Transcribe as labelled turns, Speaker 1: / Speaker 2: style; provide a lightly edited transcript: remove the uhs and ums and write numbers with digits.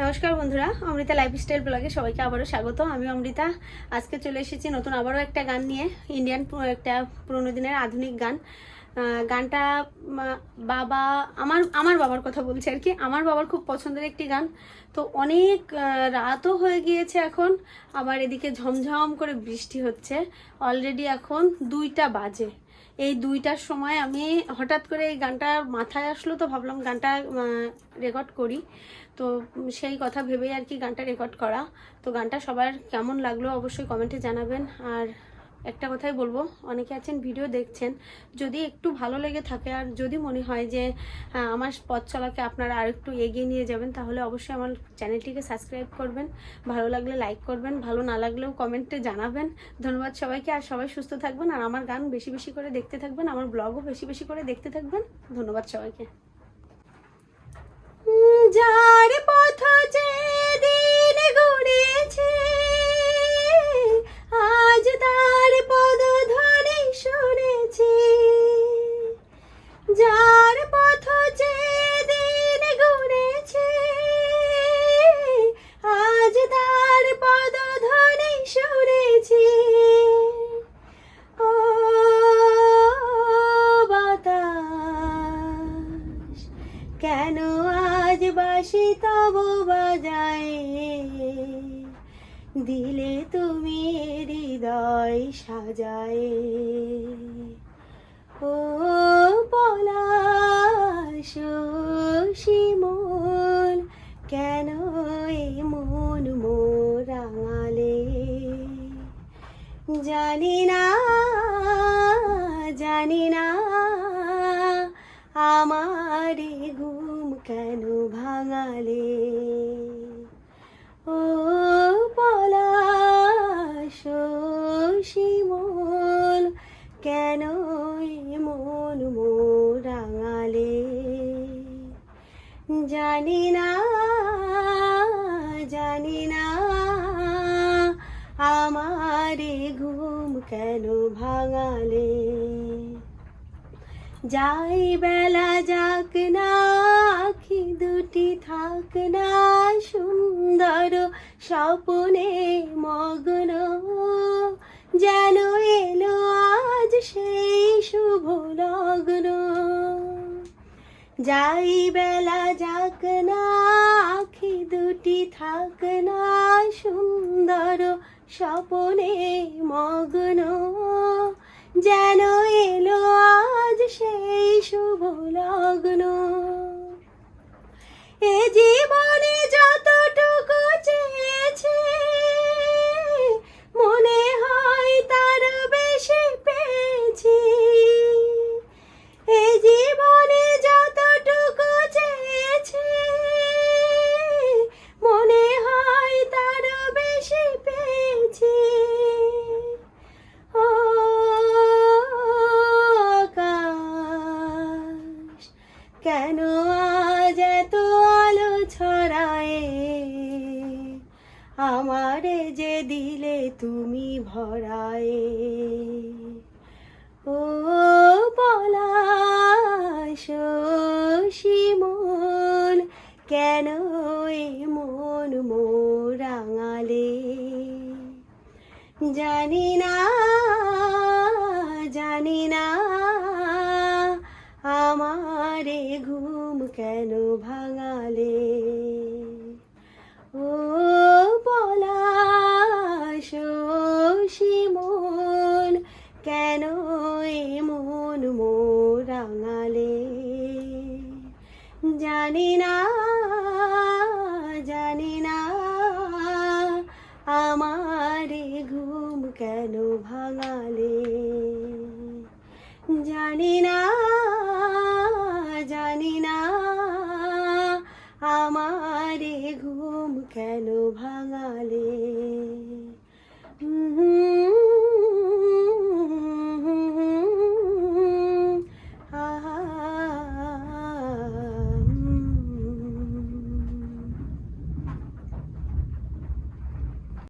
Speaker 1: নমস্কার বন্ধুরা, অমৃতা লাইফস্টাইল ব্লগে সবাইকে আবারও স্বাগত। আমি অমৃতা। আজকে চলে এসেছি নতুন আবারও একটা গান নিয়ে, ইন্ডিয়ান একটা পুরোনো দিনের আধুনিক গান। গানটা বাবা আমার বাবার কথা বলছি আর কি। আমার বাবার খুব পছন্দের একটি গান। তো অনেক রাতও হয়ে গিয়েছে এখন, আবার এদিকে ঝমঝম করে বৃষ্টি হচ্ছে। অলরেডি এখন 2টা বাজে। এই 2টার সময় আমি হঠাৎ করে এই গানটা মাথায় আসলো, তো ভাবলাম গানটা রেকর্ড করি। তো সেই কথা ভেবেই আর কি গানটা রেকর্ড করা। তো গানটা সবার কেমন লাগলো অবশ্যই কমেন্টে জানাবেন। আর একটা কথাই বলবো, অনেকে আছেন ভিডিও দেখছেন, যদি একটু ভালো লেগে থাকে আর যদি মনে হয় যে আমার পথ চলাকে আপনারা আর একটু এগিয়ে নিয়ে যাবেন, তাহলে অবশ্যই আমার চ্যানেলটিকে সাবস্ক্রাইব করবেন। ভালো লাগলে লাইক করবেন, ভালো না লাগলেও কমেন্টে জানাবেন। ধন্যবাদ সবাইকে। আর সবাই সুস্থ থাকবেন, আর আমার গান বেশি বেশি করে দেখতে থাকবেন, আমার ব্লগও বেশি বেশি করে দেখতে থাকবেন। ধন্যবাদ সবাইকে। যার পথ যে দিন গুনেছে, আজ তার পদধ্বনি শুনেছি। যার পথ যে দিন গুনেছে, আজ তার পদধ্বনি শুনেছি। ও বাতাস, কেন আজ বাঁশি তব বাজায়, দিলে তুমি হৃদয় সাজায়। ও পলাশ শিমুল, কেন এই মন মোর রাঙালে। জানি না জানি না আমার ঘুম কেন ভাঙালে। ও পলাশ শিমুল, কেন মন মোর রাঙালে। জানি না জানি না আমার ঘুম কেন ভাঙালে। যাই বেলা যাক না, আখি দুটি থাক না সুন্দর স্বপ্নে মগ্ন, যেন এলো আজ সেই শুভ লগ্ন। যাই বেলা যাক না, আখি দুটি থাক না সুন্দর স্বপ্নে মগ্ন, যেন এলো আজ সেই শুভ লগ্ন। এ জীবনে যতটুকু চেয়েছে, মনে হয় তার বেশি পেয়েছি। এ জীবনে যতটুকু চেয়েছে, মনে হয় তার বেশি পেয়েছি। ও আকাশ, কেন আজ এত আলো ছড়ায়, আমারে যে দিলে তুমি ভরায়। ও পলাশ শিমুল, কেন এ মন মোর রাঙালে। জানি না জানি না আমার ঘুম কেন ভাঙালে। ও পলাশ শিমুল, কেন এ মন মোর রাঙালে। জানি না জানি না আমার ঘুম কেন ভাঙালে। জানি না জানি না আমার ঘুম কেন ভাঙালে।